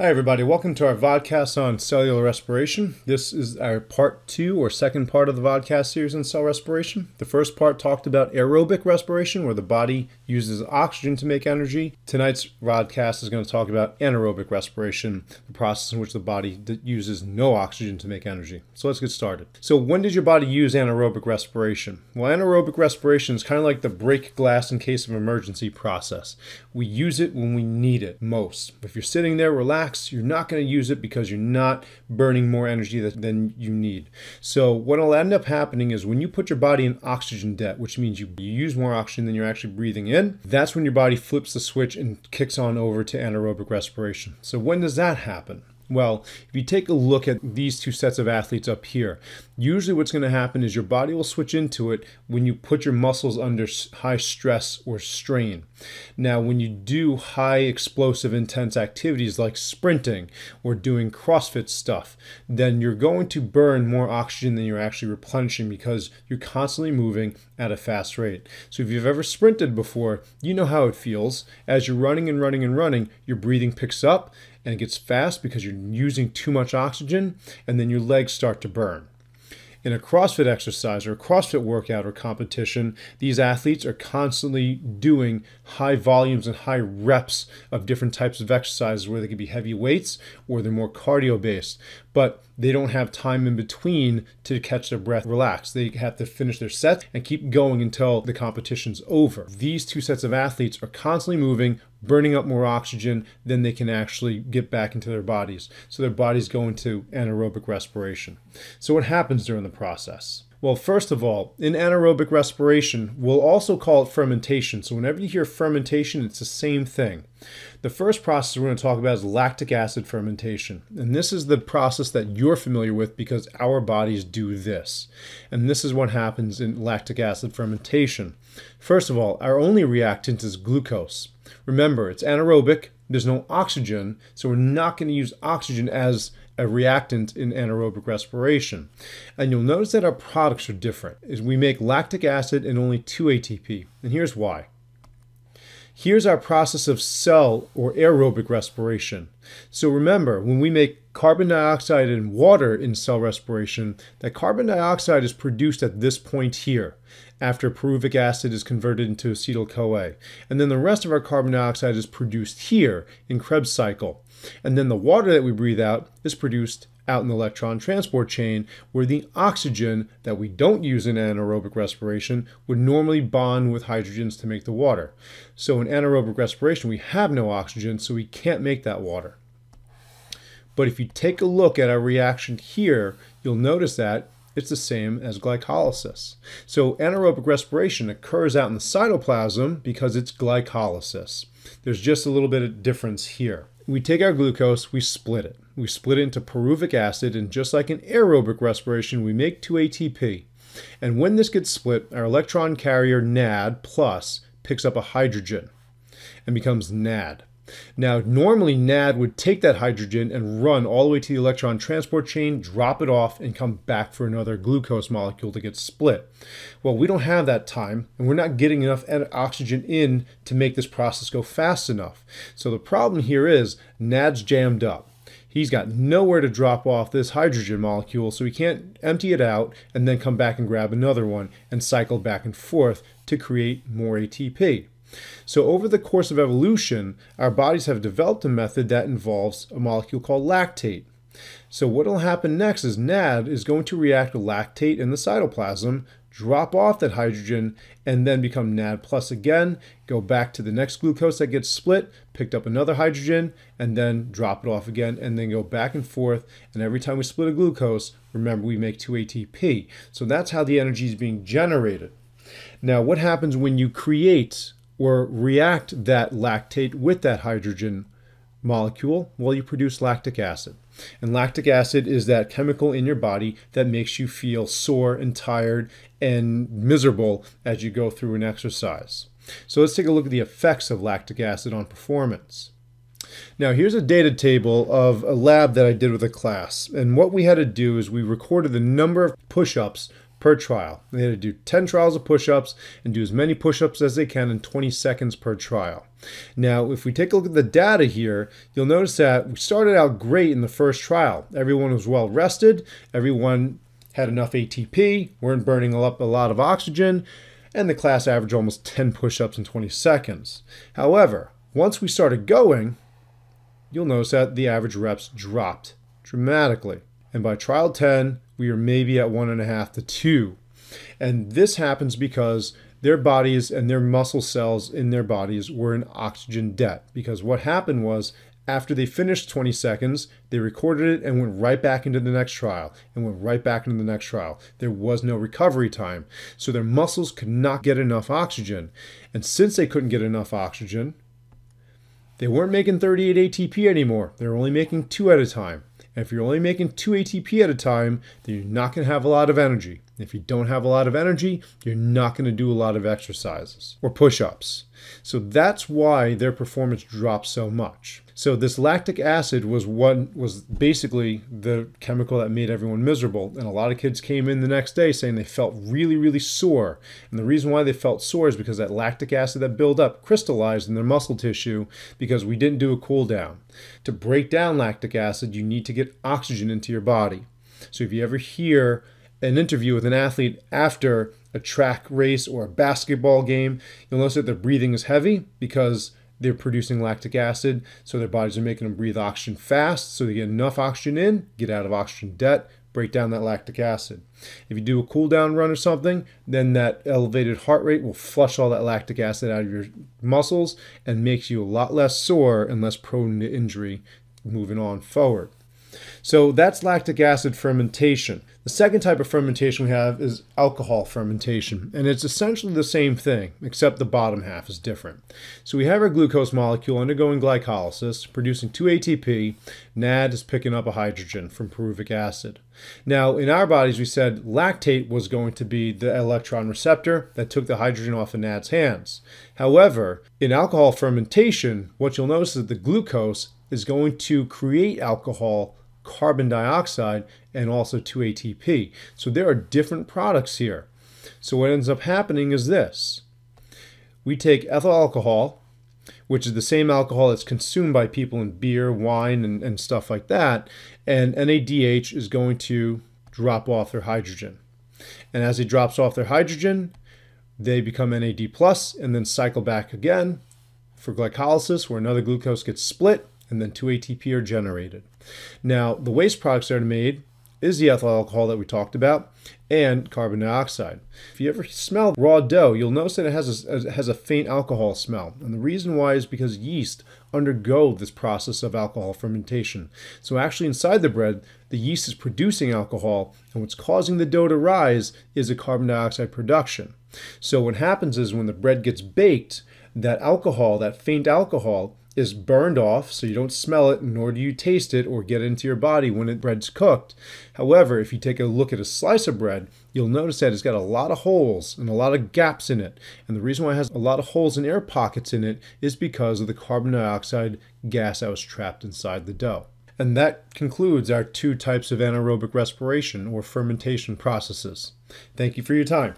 Hi everybody, welcome to our vodcast on cellular respiration. This is our part 2 or second part of the vodcast series on cell respiration. The first part talked about aerobic respiration, where the body uses oxygen to make energy. Tonight's vodcast is going to talk about anaerobic respiration, the process in which the body uses no oxygen to make energy. So let's get started. So when did your body use anaerobic respiration? Well, anaerobic respiration is kind of like the break glass in case of emergency process. We use it when we need it most. If you're sitting there relaxed, you're not going to use it because you're not burning more energy than you need. So what will end up happening is when you put your body in oxygen debt, which means you use more oxygen than you're actually breathing in, that's when your body flips the switch and kicks on over to anaerobic respiration. So when does that happen? Well, if you take a look at these two sets of athletes up here, usually what's going to happen is your body will switch into it when you put your muscles under high stress or strain. Now, when you do high explosive intense activities like sprinting or doing CrossFit stuff, then you're going to burn more oxygen than you're actually replenishing because you're constantly moving at a fast rate. So if you've ever sprinted before, you know how it feels. As you're running and running and running, your breathing picks up and it gets fast because you're using too much oxygen, and then your legs start to burn. In a CrossFit exercise or a CrossFit workout or competition, these athletes are constantly doing high volumes and high reps of different types of exercises where they could be heavy weights or they're more cardio based, but they don't have time in between to catch their breath, relax. They have to finish their set and keep going until the competition's over. These two sets of athletes are constantly moving, burning up more oxygen than they can actually get back into their bodies. So their bodies go into anaerobic respiration. So what happens during the process? Well, first of all, in anaerobic respiration, we'll also call it fermentation. So whenever you hear fermentation, it's the same thing. The first process we're going to talk about is lactic acid fermentation. And this is the process that you're familiar with because our bodies do this. And this is what happens in lactic acid fermentation. First of all, our only reactant is glucose. Remember, it's anaerobic, there's no oxygen, so we're not going to use oxygen as a reactant in anaerobic respiration. And you'll notice that our products are different. We make lactic acid and only 2 ATP, and here's why. Here's our process of cell or aerobic respiration. So remember, when we make carbon dioxide and water in cell respiration, that carbon dioxide is produced at this point here, after pyruvic acid is converted into acetyl-CoA. And then the rest of our carbon dioxide is produced here in Krebs cycle. And then the water that we breathe out is produced out in the electron transport chain, where the oxygen that we don't use in anaerobic respiration would normally bond with hydrogens to make the water. So in anaerobic respiration, we have no oxygen, so we can't make that water. But if you take a look at our reaction here, you'll notice that it's the same as glycolysis. So anaerobic respiration occurs out in the cytoplasm because it's glycolysis. There's just a little bit of difference here. We take our glucose, we split it. We split it into pyruvic acid, and just like in aerobic respiration, we make 2 ATP. And when this gets split, our electron carrier NAD plus picks up a hydrogen and becomes NAD. Now, normally NAD would take that hydrogen and run all the way to the electron transport chain, drop it off, and come back for another glucose molecule to get split. Well, we don't have that time, and we're not getting enough oxygen in to make this process go fast enough. So the problem here is NAD's jammed up. He's got nowhere to drop off this hydrogen molecule, so he can't empty it out and then come back and grab another one and cycle back and forth to create more ATP. So over the course of evolution, our bodies have developed a method that involves a molecule called lactate. So what will happen next is NAD is going to react with lactate in the cytoplasm, drop off that hydrogen, and then become NAD plus again, go back to the next glucose that gets split, picked up another hydrogen, and then drop it off again, and then go back and forth. And every time we split a glucose, remember, we make 2 ATP. So that's how the energy is being generated. Now, what happens when you create or react that lactate with that hydrogen molecule? Well, you produce lactic acid. And lactic acid is that chemical in your body that makes you feel sore and tired and miserable as you go through an exercise. So let's take a look at the effects of lactic acid on performance. Now, here's a data table of a lab that I did with a class. And what we had to do is we recorded the number of push-ups per trial. They had to do 10 trials of push-ups and do as many push-ups as they can in 20 seconds per trial. Now, if we take a look at the data here, you'll notice that we started out great in the first trial. Everyone was well rested, everyone had enough ATP, weren't burning up a lot of oxygen, and the class averaged almost 10 push-ups in 20 seconds. However, once we started going, you'll notice that the average reps dropped dramatically. And by trial 10, we are maybe at 1.5 to 2. And this happens because their bodies and their muscle cells in their bodies were in oxygen debt. Because what happened was, after they finished 20 seconds, they recorded it and went right back into the next trial and went right back into the next trial. There was no recovery time. So their muscles could not get enough oxygen. And since they couldn't get enough oxygen, they weren't making 38 ATP anymore. They were only making 2 at a time. And if you're only making 2 ATP at a time, then you're not going to have a lot of energy. If you don't have a lot of energy, you're not going to do a lot of exercises or push-ups. So that's why their performance dropped so much. So this lactic acid was basically the chemical that made everyone miserable. And a lot of kids came in the next day saying they felt really, really sore. And the reason why they felt sore is because that lactic acid that built up crystallized in their muscle tissue because we didn't do a cool down. To break down lactic acid, you need to get oxygen into your body. So if you ever hear an interview with an athlete after a track race or a basketball game, you'll notice that their breathing is heavy because they're producing lactic acid, so their bodies are making them breathe oxygen fast, so they get enough oxygen in, get out of oxygen debt, break down that lactic acid. If you do a cool down run or something, then that elevated heart rate will flush all that lactic acid out of your muscles and makes you a lot less sore and less prone to injury moving on forward. So that's lactic acid fermentation. The second type of fermentation we have is alcohol fermentation, and it's essentially the same thing, except the bottom half is different. So we have our glucose molecule undergoing glycolysis, producing 2 ATP. NAD is picking up a hydrogen from pyruvic acid. Now, in our bodies, we said lactate was going to be the electron receptor that took the hydrogen off of NAD's hands. However, in alcohol fermentation, what you'll notice is that the glucose is going to create alcohol, carbon dioxide, and also 2 ATP. So there are different products here. So what ends up happening is this. We take ethyl alcohol, which is the same alcohol that's consumed by people in beer, wine, and stuff like that, and NADH is going to drop off their hydrogen. And as it drops off their hydrogen, they become NAD+, and then cycle back again for glycolysis, where another glucose gets split, and then 2 ATP are generated. Now, the waste products that are made is the ethyl alcohol that we talked about and carbon dioxide. If you ever smell raw dough, you'll notice that it has a faint alcohol smell. And the reason why is because yeast undergo this process of alcohol fermentation. So actually inside the bread, the yeast is producing alcohol, and what's causing the dough to rise is a carbon dioxide production. So what happens is when the bread gets baked, that alcohol, that faint alcohol, is burned off, so you don't smell it, nor do you taste it or get it into your body when the bread's cooked. However, if you take a look at a slice of bread, you'll notice that it's got a lot of holes and a lot of gaps in it. And the reason why it has a lot of holes and air pockets in it is because of the carbon dioxide gas that was trapped inside the dough. And that concludes our 2 types of anaerobic respiration or fermentation processes. Thank you for your time.